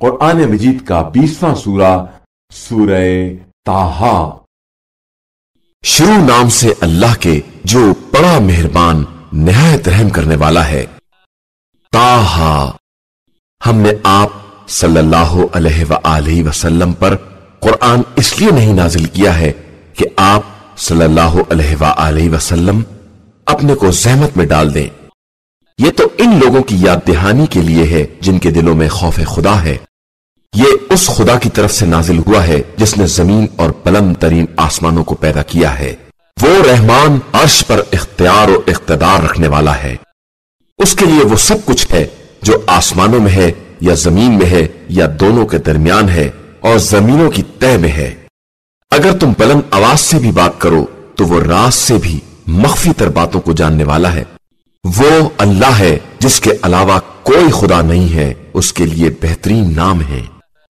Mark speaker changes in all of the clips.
Speaker 1: قرآن مجید کا 20واں سورہ سورہ طٰہٰ۔
Speaker 2: شروع نام سے اللہ کے جو بڑا مہربان نہایت رحم کرنے والا ہے۔ طٰہٰ، ہم نے آپ صلی اللہ علیہ وآلہ وسلم پر قرآن اس لیے نہیں نازل کیا ہے کہ آپ صلی اللہ علیہ وآلہ وسلم اپنے کو زحمت میں ڈال دیں، یہ تو ان لوگوں کی یاد دہانی کے لیے ہے جن کے دلوں میں خوف خدا ہے۔ یہ اس خدا کی طرف سے نازل ہوا ہے جس نے زمین اور بلند ترین آسمانوں کو پیدا کیا ہے۔ وہ رحمان عرش پر اختیار و اقتدار رکھنے والا ہے، اس کے لیے وہ سب کچھ ہے جو آسمانوں میں ہے یا زمین میں ہے یا دونوں کے درمیان ہے اور زمینوں کی تہ میں ہے۔ اگر تم بلند آواز سے بھی بات کرو تو وہ راز سے بھی مخفی تر باتوں کو جاننے والا ہے۔ وہ اللہ ہے جس کے علاوہ کوئی خدا نہیں ہے، اس کے لیے بہترین نام ہے۔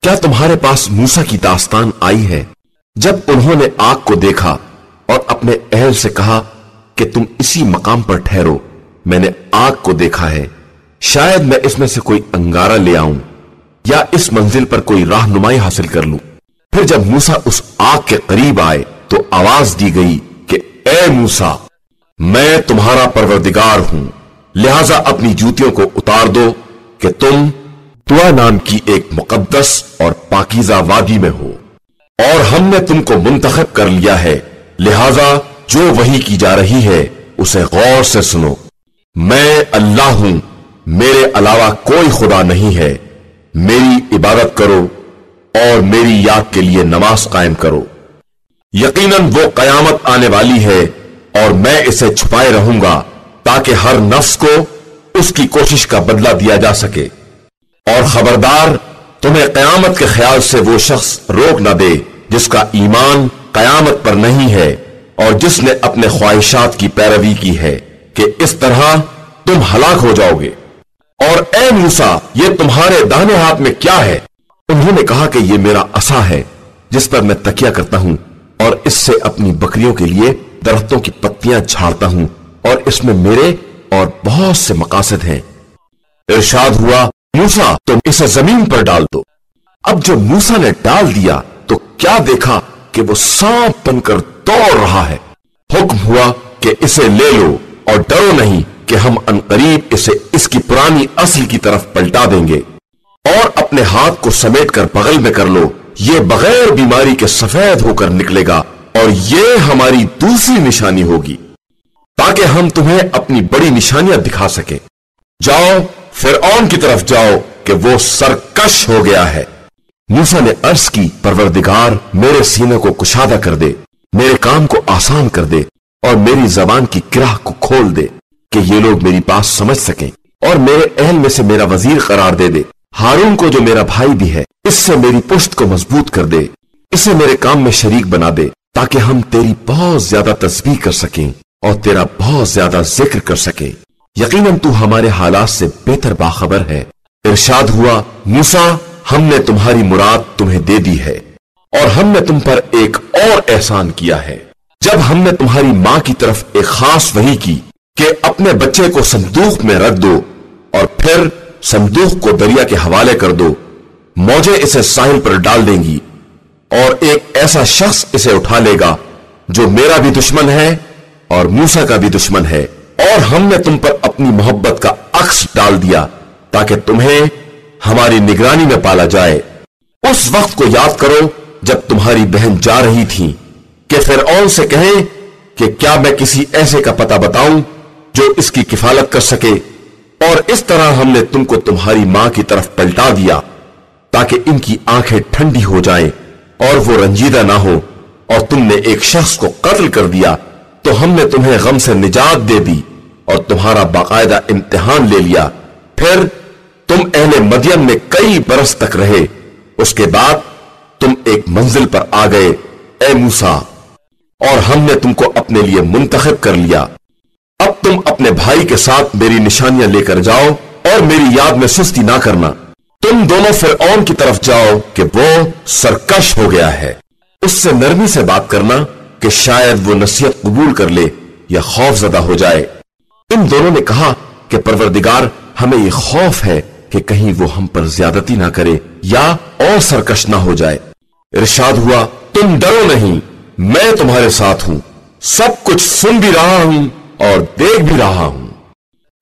Speaker 2: کیا تمہارے پاس موسیٰ کی داستان آئی ہے جب انہوں نے آگ کو دیکھا اور اپنے اہل سے کہا کہ تم اسی مقام پر ٹھہرو، میں نے آگ کو دیکھا ہے، شاید میں اس میں سے کوئی انگارہ لے آؤں یا اس منزل پر کوئی رہنمائی حاصل کر لوں۔ پھر جب موسیٰ اس آگ کے قریب آئے تو آواز دی گئی کہ اے موسیٰ، میں تمہارا پروردگار ہوں، لہذا اپنی جوتیوں کو اتار دو کہ تم طویٰ نام کی ایک مقدس اور پاکیزہ وادی میں ہو، اور ہم نے تم کو منتخب کر لیا ہے، لہذا جو وحی کی جا رہی ہے اسے غور سے سنو۔ میں اللہ ہوں، میرے علاوہ کوئی خدا نہیں ہے، میری عبادت کرو اور میری یاد کے لیے نماز قائم کرو۔ یقیناً وہ قیامت آنے والی ہے اور میں اسے چھپائے رہوں گا تاکہ ہر نفس کو اس کی کوشش کا بدلہ دیا جا سکے۔ اور خبردار، تمہیں قیامت کے خیال سے وہ شخص روک نہ دے جس کا ایمان قیامت پر نہیں ہے اور جس نے اپنے خواہشات کی پیروی کی ہے، کہ اس طرح تم ہلاک ہو جاؤ گے۔ اور اے موسیٰ، یہ تمہارے داہنے ہاتھ میں کیا ہے؟ انہوں نے کہا کہ یہ میرا عصا ہے جس پر میں تکیہ کرتا ہوں اور اس سے اپنی بکریوں کے لیے درختوں کی پتیاں جھاڑتا ہوں، اور اس میں میرے اور بہت سے مقاصد ہیں۔ ارشاد ہوا، موسیٰ تم اسے زمین پر ڈال دو۔ اب جب موسیٰ نے ڈال دیا تو کیا دیکھا کہ وہ سانپ بن کر دوڑ رہا ہے۔ حکم ہوا کہ اسے لے لو اور ڈرو نہیں کہ ہم عنقریب اسے اس کی پرانی اصل کی طرف پلٹا دیں گے، اور اپنے ہاتھ کو سمیٹ کر بغل میں کر لو، یہ بغیر بیماری کے سفید ہو کر نکلے گا، اور یہ ہماری دوسری نشانی ہوگی تاکہ ہم تمہیں اپنی بڑی نشانیاں دکھا سکیں۔ جاؤ فرعون کی طرف جاؤ کہ وہ سرکش ہو گیا ہے۔ موسیٰ نے عرض کی، پروردگار میرے سینے کو کشادہ کر دے، میرے کام کو آسان کر دے اور میری زبان کی گرہ کو کھول دے کہ یہ لوگ میری بات سمجھ سکیں، اور میرے اہل میں سے میرا وزیر قرار دے دے، ہارون کو جو میرا بھائی بھی ہے، اس سے میری پشت کو مضبوط کر دے، اسے میرے کام میں شریک بنا دے تاکہ ہم تیری بہت زیادہ تسبیح کر سکیں اور تیرا بہت زیادہ ذکر کر سکیں، یقیناً تو ہمارے حالات سے بہتر باخبر ہے۔ ارشاد ہوا، موسیٰ ہم نے تمہاری مراد تمہیں دے دی ہے، اور ہم نے تم پر ایک اور احسان کیا ہے۔ جب ہم نے تمہاری ماں کی طرف ایک خاص وحی کی کہ اپنے بچے کو صندوق میں رکھ دو اور پھر صندوق کو دریا کے حوالے کر دو، موجیں اسے ساحل پر ڈال دیں گی، اور ایک ایسا شخص اسے اٹھا لے گا جو میرا بھی دشمن ہے اور موسیٰ کا بھی دشمن ہے، اور ہم نے تم پر اپنی محبت کا عکس ڈال دیا تاکہ تمہیں ہماری نگرانی میں پالا جائے۔ اس وقت کو یاد کرو جب تمہاری بہن جا رہی تھی کہ فرعون سے کہیں کہ کیا میں کسی ایسے کا پتہ بتاؤں جو اس کی کفالت کر سکے، اور اس طرح ہم نے تم کو تمہاری ماں کی طرف پلٹا دیا تاکہ ان کی آنکھیں ٹھنڈی ہو جائیں اور وہ رنجیدہ نہ ہو، اور تم نے ایک شخص کو قتل کر دیا تو ہم نے تمہیں غم سے نجات دے دی اور تمہارا باقاعدہ امتحان لے لیا۔ پھر تم اہل مدین میں کئی برس تک رہے، اس کے بعد تم ایک منزل پر آ گئے اے موسیٰ، اور ہم نے تم کو اپنے لیے منتخب کر لیا۔ اب تم اپنے بھائی کے ساتھ میری نشانیاں لے کر جاؤ اور میری یاد میں سستی نہ کرنا۔ تم دونوں فرعون کی طرف جاؤ کہ وہ سرکش ہو گیا ہے، اس سے نرمی سے بات کرنا کہ شاید وہ نصیحت قبول کر لے یا خوف زدہ ہو جائے۔ ان دونوں نے کہا کہ پروردگار ہمیں یہ خوف ہے کہ کہیں وہ ہم پر زیادتی نہ کرے या और सरकश ना हो जाए। इरशाद हुआ, तुम डरो नहीं, मैं तुम्हारे साथ हूं, सब कुछ सुन भी रहा हूं और देख भी रहा हूं।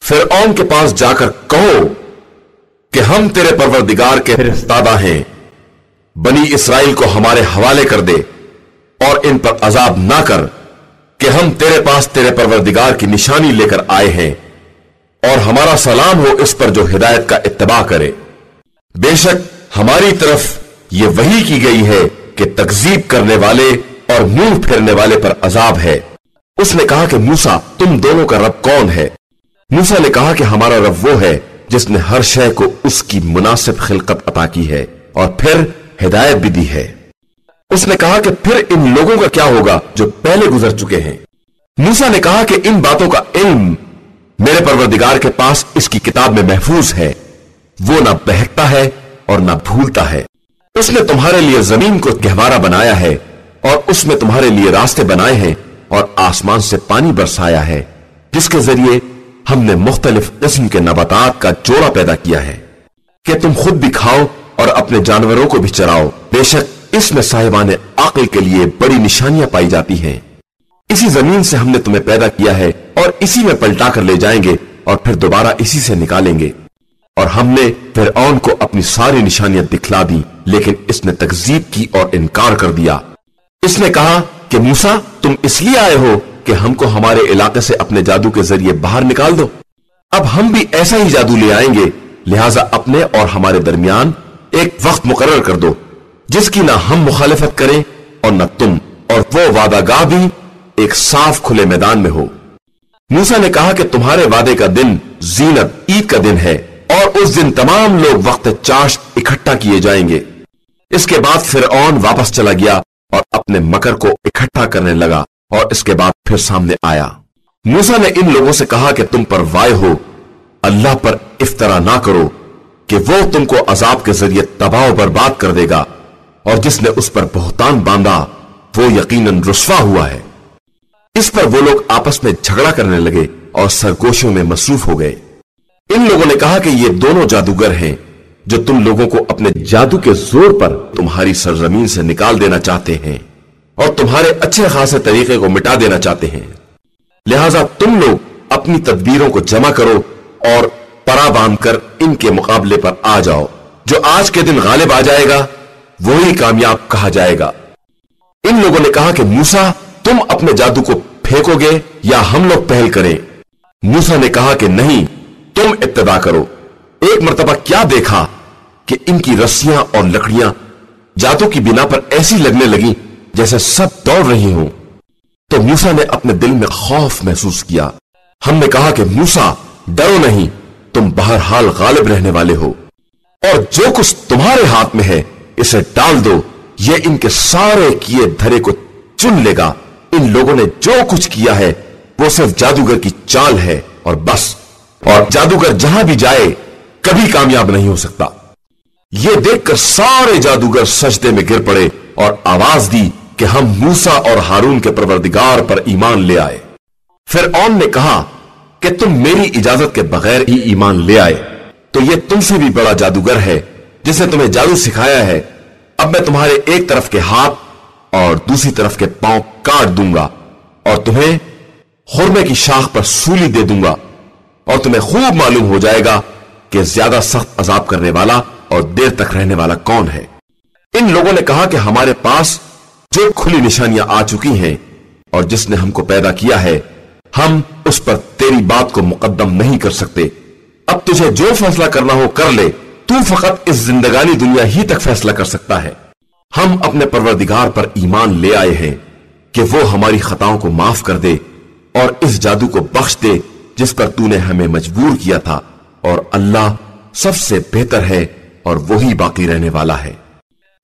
Speaker 2: फिरऔन के पास जाकर कहो कि हम तेरे परवरदिगार के फरिश्तादा हैं, बनी इसराइल को हमारे हवाले कर दे और इन पर अजाब ना कर कि हम तेरे पास तेरे परवरदिगार की निशानी लेकर आए हैं, और हमारा सलाम हो इस पर जो हिदायत का इत्तबा करे। बेशक हमारी तरफ ये वही की गई है कि तकजीब करने वाले और मुंह फेरने वाले पर अजाब है। उसने कहा कि मूसा, तुम दोनों का रब कौन है? मूसा ने कहा कि हमारा रब वो है जिसने हर शय को उसकी मुनासिब खिलकत अता की है और फिर हिदायत भी दी है। उसने कहा कि फिर इन लोगों का क्या होगा जो पहले गुजर चुके हैं? मूसा ने कहा कि इन बातों का इल्म मेरे परवरदिगार के पास इसकी किताब में महफूज है, वो ना बहकता है और ना भूलता है। उसने तुम्हारे लिए जमीन को गहवारा बनाया है और उसमें तुम्हारे लिए रास्ते बनाए हैं और आसमान से पानी बरसाया है, जिसके जरिए हमने मुख्तलिफ किस्म के नबातात का जोड़ा पैदा किया है कि तुम खुद भी खाओ और अपने जानवरों को भी चराओ। बेशक इसमें साहिबान अक्ल के लिए बड़ी निशानियां पाई जाती हैं। इसी जमीन से हमने तुम्हें पैदा किया है और इसी में पलटा कर ले जाएंगे और फिर दोबारा इसी से निकालेंगे। और हमने फिरऔन को अपनी सारी निशानियां दिखला दी, लेकिन इसने तकजीब की और इनकार कर दिया। इसने कहा कि मूसा, तुम इसलिए आए हो कि हमको हमारे इलाके से अपने जादू के जरिए बाहर निकाल दो। अब हम भी ऐसा ही जादू ले आएंगे, लिहाजा अपने और हमारे दरमियान एक वक्त मुकर्रर कर दो जिसकी ना हम मुखालिफत करें और न तुम, और वो वादागाह भी एक साफ खुले मैदान में हो। मूसा ने कहा कि तुम्हारे वादे का दिन जीनत ईद का दिन है और उस दिन तमाम लोग वक्त चाश्त इकट्ठा किए जाएंगे। इसके बाद फिरऔन वापस चला गया और अपने मकर को इकट्ठा करने लगा और इसके बाद फिर सामने आया। मूसा ने इन लोगों से कहा कि तुम पर वाय हो, अल्लाह पर इफ्तरा ना करो कि वो तुमको अजाब के जरिए तबाह बर्बाद कर देगा, और जिसने उस पर बहुतान बांधा वो यकीनन रुस्वा हुआ है। इस पर वो लोग आपस में झगड़ा करने लगे और सरगोशियों में मसरूफ हो गए। इन लोगों ने कहा कि ये दोनों जादूगर हैं जो तुम लोगों को अपने जादू के जोर पर तुम्हारी सरजमीन से निकाल देना चाहते हैं और तुम्हारे अच्छे खासे तरीके को मिटा देना चाहते हैं। लिहाजा तुम लोग अपनी तदबीरों को जमा करो और परा बांधकर इनके मुकाबले पर आ जाओ। जो आज के दिन गालिब आ जाएगा वही कामयाब कहा जाएगा। इन लोगों ने कहा कि मूसा, तुम अपने जादू को फेंकोगे या हम लोग पहल करें? मूसा ने कहा कि नहीं, तुम इब्तिदा करो। एक मर्तबा क्या देखा कि इनकी रस्सियां और लकड़ियां जादू की बिना पर ऐसी लगने लगी जैसे सब दौड़ रही हों। तो मूसा ने अपने दिल में खौफ महसूस किया। हमने कहा कि मूसा, डरो नहीं, तुम बहरहाल गालिब रहने वाले हो, और जो कुछ तुम्हारे हाथ में है इसे डाल दो, ये इनके सारे किए धरे को चुन लेगा। इन लोगों ने जो कुछ किया है वो सिर्फ जादूगर की चाल है और बस, और जादूगर जहां भी जाए कभी कामयाब नहीं हो सकता। ये देखकर सारे जादूगर सजदे में गिर पड़े और आवाज दी कि हम मूसा और हारून के परवरदिगार पर ईमान ले आए। फिरऔन ने कहा कि तुम मेरी इजाजत के बगैर ही ईमान ले आए, तो ये तुमसे भी बड़ा जादूगर है जिसने तुम्हें जादू सिखाया है। अब मैं तुम्हारे एक तरफ के हाथ और दूसरी तरफ के पांव काट दूंगा और तुम्हें खुरमे की शाख पर सूली दे दूंगा, और तुम्हें खूब मालूम हो जाएगा कि ज्यादा सख्त अजाब करने वाला और देर तक रहने वाला कौन है। इन लोगों ने कहा कि हमारे पास जो खुली निशानियां आ चुकी हैं और जिसने हमको पैदा किया है, हम उस पर तेरी बात को मुकद्दम नहीं कर सकते। अब तुझे जो फैसला करना हो कर ले, तू फकत इस जिंदगानी दुनिया ही तक फैसला कर सकता है। हम अपने परवरदिगार पर ईमान ले आए हैं कि वो हमारी खताओं को माफ कर दे और इस जादू को बख्श दे जिस पर तूने हमें मजबूर किया था, और अल्लाह सबसे बेहतर है और वही बाकी रहने वाला है।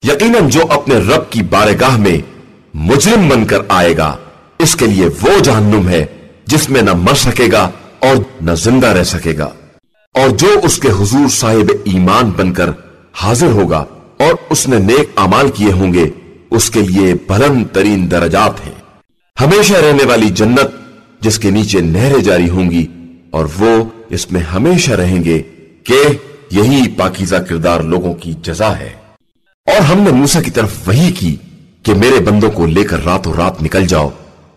Speaker 2: यकीनन जो अपने रब की बारगाह में मुजरिम बनकर आएगा, इसके लिए वो जहन्नुम है जिसमें न मर सकेगा और न जिंदा रह सकेगा। और जो उसके हुजूर साहिब ईमान बनकर हाजिर होगा और उसने नेक अमाल किए होंगे, उसके लिए बुलंद तरीन दरजात हैं, हमेशा रहने वाली जन्नत जिसके नीचे नहरें जारी होंगी, और वो इसमें हमेशा रहेंगे कि यही पाकीज़ा किरदार लोगों की जजा है। और हमने मूसा की तरफ वही की कि मेरे बंदों को लेकर रातों रात निकल जाओ,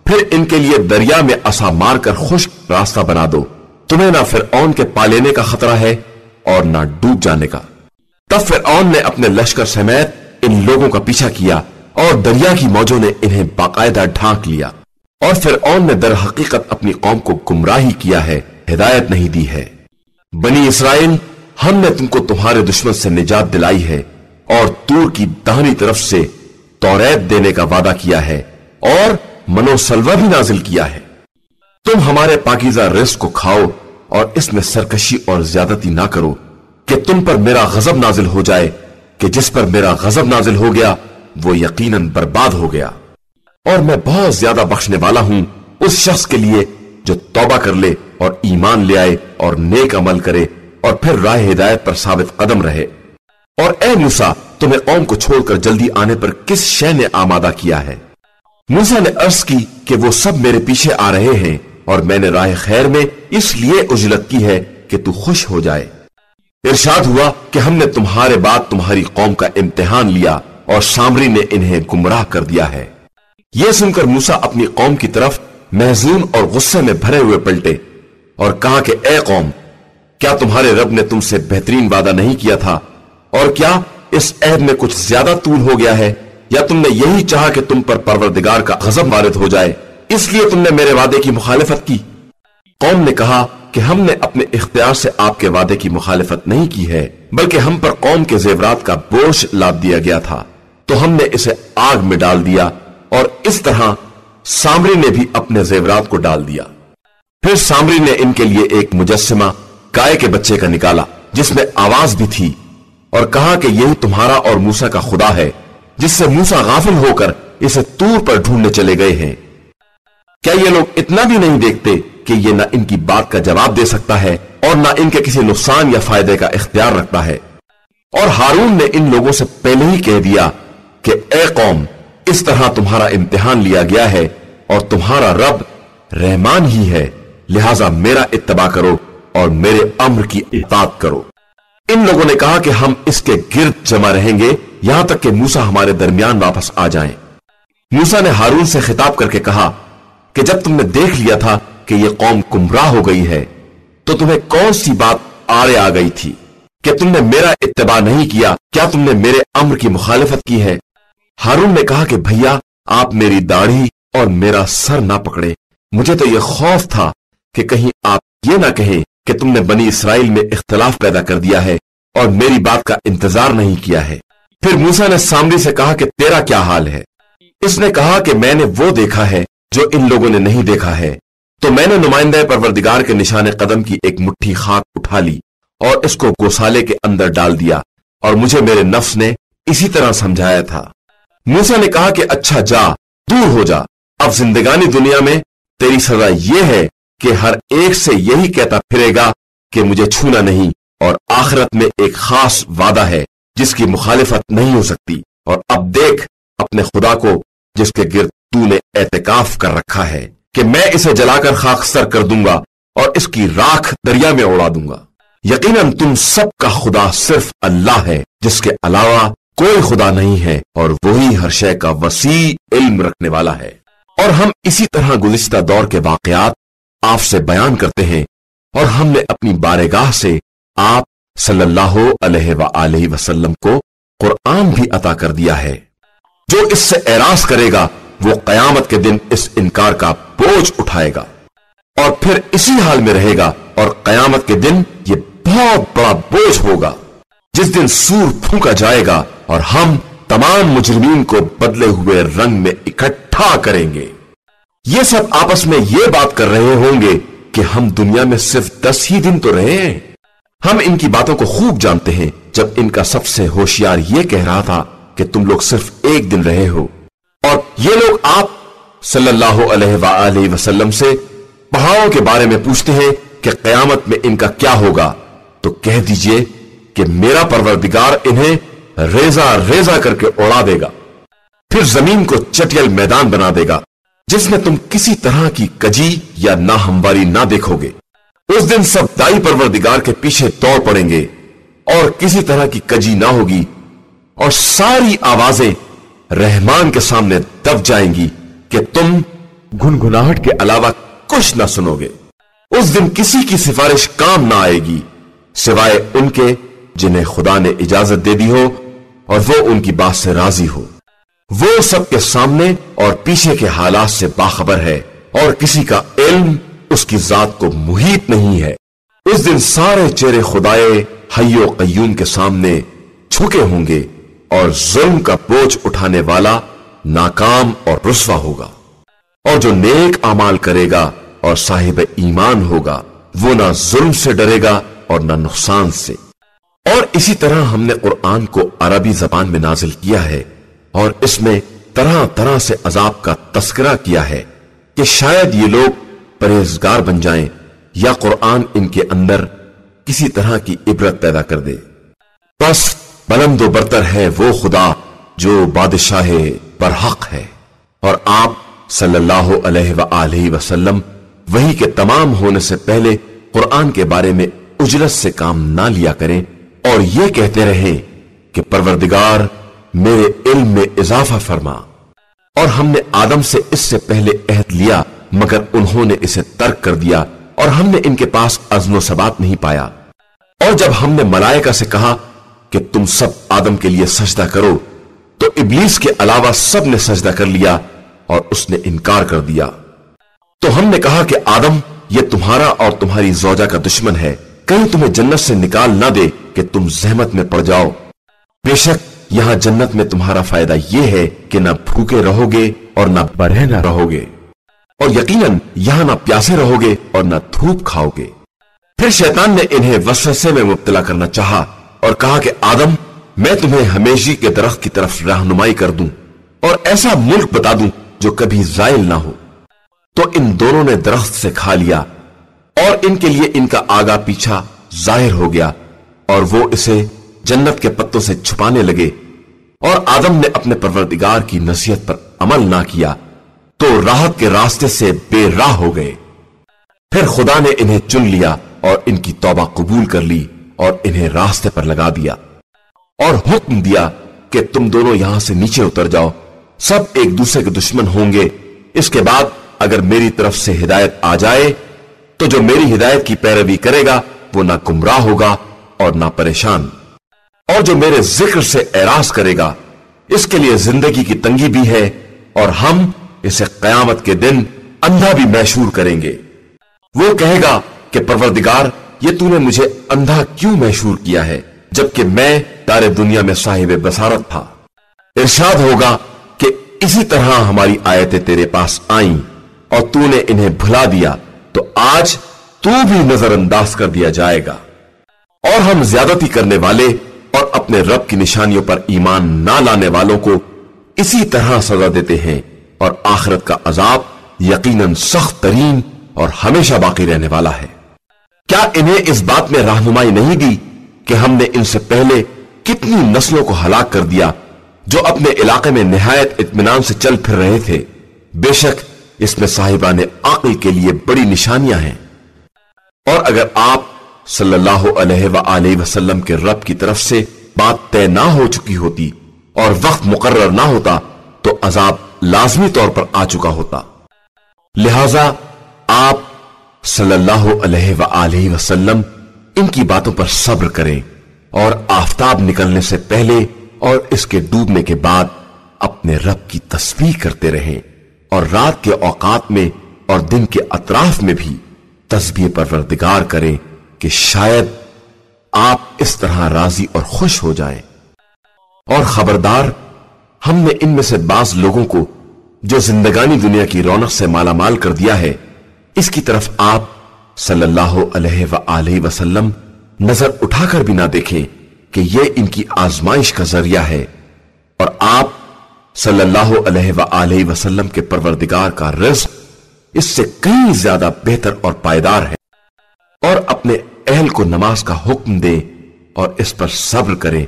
Speaker 2: फिर इनके लिए दरिया में असा मारकर खुश्क रास्ता बना दो। तुम्हें ना फिरऔन के पा लेने का खतरा है और ना डूब जाने का। तब फिरऔन ने अपने लश्कर समेत इन लोगों का पीछा किया और दरिया की मौजों ने इन्हें बाकायदा ढांक लिया। और फिरऔन ने दर हकीकत अपनी कौम को गुमराही किया है, हिदायत नहीं दी है। बनी इसराइल, हमने तुमको तुम्हारे दुश्मन से निजात दिलाई है और तूर की दाहिनी तरफ से तौरेत देने का वादा किया है और मनोसलवा भी नाजिल किया है। तुम हमारे पाकीज़ा रिज़्क़ को खाओ और इसमें सरकशी और ज्यादती ना करो कि तुम पर मेरा गजब नाजिल हो जाए, कि जिस पर मेरा गजब नाजिल हो गया वो यकीनन बर्बाद हो गया। और मैं बहुत ज्यादा बख्शने वाला हूं उस शख्स के लिए जो तौबा कर ले और ईमान ले आए और नेक अमल करे और फिर राह हिदायत पर साबित कदम रहे। और ए मूसा, तुम्हें कौम को छोड़कर जल्दी आने पर किस शय ने आमादा किया है? मूसा ने अर्ज की कि वो सब मेरे पीछे आ रहे हैं और मैंने राह खैर में इसलिए उजलत की है कि तू खुश हो जाए। इरशाद हुआ कि हमने तुम्हारे बाद तुम्हारी कौम का इम्तिहान लिया और सामरी ने इन्हें गुमराह कर दिया है। यह सुनकर मूसा अपनी कौम की तरफ महजून और गुस्से में भरे हुए पलटे और कहा कि ए कौम, क्या तुम्हारे रब ने तुमसे बेहतरीन वादा नहीं किया था? और क्या इस अहद में कुछ ज्यादा तूल हो गया है? या तुमने यही चाहा कि तुम पर परवरदिगार का गजब वारिद हो जाए, इसलिए तुमने मेरे वादे की मुखालिफत की? कौम ने कहा कि हमने अपने इख्तियार से आपके वादे की मुखालिफत नहीं की है, बल्कि हम पर कौम के जेवरात का बोझ लाद दिया गया था, तो हमने इसे आग में डाल दिया। और इस तरह सामरी ने भी अपने जेवरात को डाल दिया। फिर सामरी ने इनके लिए एक मुजस्सिमा गाय के बच्चे का निकाला जिसमें आवाज भी थी और कहा कि यही तुम्हारा और मूसा का खुदा है, जिससे मूसा गाफिल होकर इसे तूर पर ढूंढने चले गए हैं। क्या ये लोग इतना भी नहीं देखते कि ये ना इनकी बात का जवाब दे सकता है और ना इनके किसी नुकसान या फायदे का इख्तियार रखता है? और हारून ने इन लोगों से पहले ही कह दिया कि ए कौम, इस तरह तुम्हारा इम्तिहान लिया गया है और तुम्हारा रब रहमान ही है, लिहाजा मेरा इत्तबा करो और मेरे अम्र की इताअत करो। इन लोगों ने कहा कि हम इसके गिर्द जमा रहेंगे यहां तक कि मूसा हमारे दरमियान वापस आ जाएं। मूसा ने हारून से खिताब करके कहा कि जब तुमने देख लिया था कि यह कौम गुमराह हो गई है, तो तुम्हें कौन सी बात आड़े आ गई थी कि तुमने मेरा इत्तबा नहीं किया? क्या तुमने मेरे अम्र की मुखालिफत की है? हारून ने कहा कि भैया, आप मेरी दाढ़ी और मेरा सर ना पकड़े। मुझे तो यह खौफ था कि कहीं आप ये ना कहें कि तुमने बनी इसराइल में इख्तिलाफ पैदा कर दिया है और मेरी बात का इंतजार नहीं किया है। फिर मूसा ने सामरी से कहा कि तेरा क्या हाल है? इसने कहा कि मैंने वो देखा है जो इन लोगों ने नहीं देखा है। तो मैंने नुमाइंदे परवरदिगार के निशाने कदम की एक मुट्ठी खाक उठा ली और इसको गौसाले के अंदर डाल दिया और मुझे मेरे नफ्स ने इसी तरह समझाया था। मूसा ने कहा कि अच्छा जा, दूर हो जा। अब जिंदगानी दुनिया में तेरी सजा यह है कि हर एक से यही कहता फिरेगा कि मुझे छूना नहीं, और आखिरत में एक खास वादा है जिसकी मुखालिफत नहीं हो सकती। और अब देख अपने खुदा को जिसके गिर्द तूने एतकाफ कर रखा है कि मैं इसे जलाकर खाकसर कर दूंगा और इसकी राख दरिया में उड़ा दूंगा। यकीनन तुम सबका खुदा सिर्फ अल्लाह है, जिसके अलावा कोई खुदा नहीं है, और वही हर शय का वसी इल्म रखने वाला है। और हम इसी तरह गुज़िश्ता दौर के वाक़यात आपसे बयान करते हैं, और हमने अपनी बारगाह से आप सल्लल्लाहु अलैहि वसल्लम को कुरान भी अता कर दिया है। जो इससे एराज करेगा वो कयामत के दिन इस इनकार का बोझ उठाएगा और फिर इसी हाल में रहेगा, और कयामत के दिन ये बहुत बड़ा बोझ होगा जिस दिन सूर फूंका जाएगा और हम तमाम मुजरिमीन को बदले हुए रंग में इकट्ठा करेंगे। ये सब आपस में ये बात कर रहे होंगे कि हम दुनिया में सिर्फ 10 ही दिन तो रहे हैं। हम इनकी बातों को खूब जानते हैं, जब इनका सबसे होशियार ये कह रहा था कि तुम लोग सिर्फ एक दिन रहे हो। और ये लोग आप सल्लल्लाहु अलैहि वसल्लम से पहाड़ों के बारे में पूछते हैं कि कयामत में इनका क्या होगा, तो कह दीजिए कि मेरा परवरदिगार इन्हें रेजा रेजा करके उड़ा देगा, फिर जमीन को चटियल मैदान बना देगा जिसमें तुम किसी तरह की कजी या नाहमवारी ना देखोगे। उस दिन सब दाई परवरदिगार के पीछे दौड़ पड़ेंगे اور کسی طرح کی کجی نہ ہوگی، اور ساری آوازیں رحمان کے سامنے دب جائیں گی کہ تم گنگناہٹ کے علاوہ کچھ نہ سنو گے۔ اس دن کسی کی سفارش کام نہ آئے گی سوائے ان کے جنہیں خدا نے اجازت دے دی ہو اور وہ ان کی بات سے راضی ہو۔ وہ سب کے سامنے اور پیچھے کے حالات سے باخبر ہے، اور کسی کا علم اس کی ذات کو محیط نہیں ہے۔ اس دن سارے چہرے خدائے حی و قیوم کے سامنے جھکے ہوں گے، اور ظلم کا بوجھ اٹھانے والا ناکام اور رسوا ہوگا، اور جو نیک اعمال کرے گا اور صاحب ایمان ہوگا وہ نہ ظلم سے ڈرے گا اور نہ نقصان سے۔ اور اسی طرح ہم نے قرآن کو عربی زبان میں نازل کیا ہے، اور اس میں طرح طرح سے عذاب کا تذکرہ کیا ہے کہ شاید یہ لوگ پرہیزگار بن جائیں یا قرآن ان کے اندر کسی طرح کی عبرت پیدا کر دے۔ بس بلند و برتر ہے وہ خدا جو بادشاہ برحق ہے، اور آپ صلی اللہ علیہ وآلہ وسلم وحی کے تمام ہونے سے پہلے قرآن کے بارے میں اجلت سے کام نہ لیا کریں، اور یہ کہتے رہیں کہ پروردگار میرے علم میں اضافہ فرما۔ اور ہم نے آدم سے اس سے پہلے عہد لیا، مگر انہوں نے اسے ترک کر دیا، اور ہم نے ان کے پاس عزم و ثبات نہیں پایا۔ اور جب ہم نے ملائکہ سے کہا کہ تم سب آدم کے لیے سجدہ کرو، تو ابلیس کے علاوہ سب نے سجدہ کر لیا، اور اس نے انکار کر دیا۔ تو ہم نے کہا کہ آدم، یہ تمہارا اور تمہاری زوجہ کا دشمن ہے، کہیں تمہیں جنت سے نکال نہ دے کہ تم زحمت میں پڑ جاؤ۔ بے شک یہاں جنت میں تمہارا فائدہ یہ ہے کہ نہ بھوکے رہو گے اور نہ برہنہ رہو گے، اور یقیناً یہاں نہ پیاسے رہو گے اور نہ دھوپ کھاؤ گے۔ پھر شیطان نے انہیں وسوسے میں مبتلا کرنا چاہا اور کہا کہ آدم، میں تمہیں ہمیشی کے درخت کی طرف رہنمائی کر دوں اور ایسا ملک بتا دوں جو کبھی زائل نہ ہو۔ تو ان دونوں نے درخت سے کھا لیا، اور ان کے لیے ان کا آگا پیچھا ظاہر ہو گیا، اور وہ اسے جنت کے پتوں سے چھپانے لگے، اور آدم نے اپنے پروردگار کی نصیحت پر عمل نہ کیا تو راحت کے راستے سے بے راہ ہو گئے۔ پھر خدا نے انہیں چن لیا اور ان کی توبہ قبول کر لی اور انہیں راستے پر لگا دیا، اور حکم دیا کہ تم دونوں یہاں سے نیچے اتر جاؤ، سب ایک دوسرے کے دشمن ہوں گے۔ اس کے بعد اگر میری طرف سے ہدایت آ جائے تو جو میری ہدایت کی پیروی کرے گا وہ نہ گمراہ ہوگا اور نہ پریشان، اور جو میرے ذکر سے اعراض کرے گا اس کے لیے زندگی کی تنگی بھی ہے، اور ہم اسے قیامت کے دن اندھا بھی محشور کریں گے۔ وہ کہے گا کہ پروردگار، یہ تو نے مجھے اندھا کیوں محشور کیا ہے جبکہ میں دار دنیا میں صاحب بصارت تھا؟ ارشاد ہوگا کہ اسی طرح ہماری آیتیں تیرے پاس آئیں اور تو نے انہیں بھلا دیا، تو آج تو بھی نظر انداز کر دیا جائے گا۔ اور ہم زیادتی کرنے والے اور اپنے رب کی نشانیوں پر ایمان نہ لانے والوں کو اسی طرح سزا دیتے ہیں، اور آخرت کا عذاب یقیناً سخت ترین اور ہمیشہ باقی رہنے والا ہے۔ کیا انہیں اس بات میں رہنمائی نہیں دی کہ ہم نے ان سے پہلے کتنی نسلوں کو ہلاک کر دیا جو اپنے علاقے میں نہایت اطمینان سے چل پھر رہے تھے؟ بے شک اس میں صاحبان عقل کے لیے بڑی نشانیاں ہیں۔ اور اگر آپ صلی اللہ علیہ وآلہ وسلم کے رب کی طرف سے بات طے نہ ہو چکی ہوتی اور وقت مقرر نہ ہوتا تو عذاب لازمی طور پر آ چکا ہوتا۔ لہذا آپ صلی اللہ علیہ وآلہ وسلم ان کی باتوں پر صبر کریں، اور آفتاب نکلنے سے پہلے اور اس کے ڈوبنے کے بعد اپنے رب کی تسبیح کرتے رہیں، اور رات کے اوقات میں اور دن کے اطراف میں بھی تسبیح پروردگار کریں کہ شاید آپ اس طرح راضی اور خوش ہو جائیں۔ اور خبردار، ہم نے ان میں سے بعض لوگوں کو جو زندگانی دنیا کی رونق سے مالا مال کر دیا ہے، اس کی طرف آپ صلی اللہ علیہ وآلہ وسلم نظر اٹھا کر بھی نہ دیکھیں کہ یہ ان کی آزمائش کا ذریعہ ہے، اور آپ صلی اللہ علیہ وآلہ وسلم کے پروردگار کا رزق اس سے کہیں زیادہ بہتر اور پائیدار ہے۔ اور اپنے اہل کو نماز کا حکم دیں اور اس پر صبر کریں۔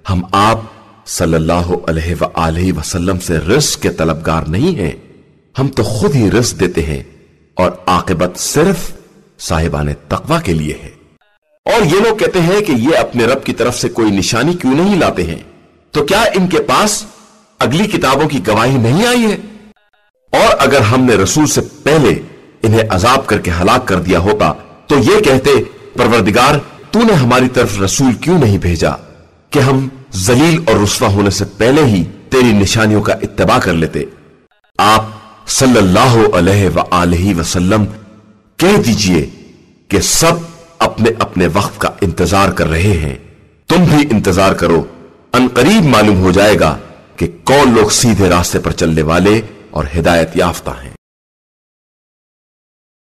Speaker 2: ہم آپ صلی اللہ علیہ وآلہ وسلم سے رزق کے طلبگار نہیں ہیں، ہم تو خود ہی رزق دیتے ہیں، اور عاقبت صرف صاحبان تقوی کے لیے ہے۔ اور یہ لوگ کہتے ہیں کہ یہ اپنے رب کی طرف سے کوئی نشانی کیوں نہیں لاتے ہیں؟ تو کیا ان کے پاس اگلی کتابوں کی گواہی نہیں آئی ہے؟ اور اگر ہم نے رسول سے پہلے انہیں عذاب کر کے ہلاک کر دیا ہوتا تو یہ کہتے پروردگار تو نے ہماری طرف رسول کیوں نہیں بھیجا کہ ہم ذلیل اور رسوا ہونے سے پہلے ہی تیری نشانیوں کا اتباع کر لیتے۔ آپ صلی اللہ علیہ وآلہ وسلم کہہ دیجئے کہ سب اپنے اپنے وقت کا انتظار کر رہے ہیں، تم بھی انتظار کرو، ان قریب معلوم ہو جائے گا کہ کون لوگ سیدھے راستے پر چلنے والے اور ہدایت یافتہ ہیں۔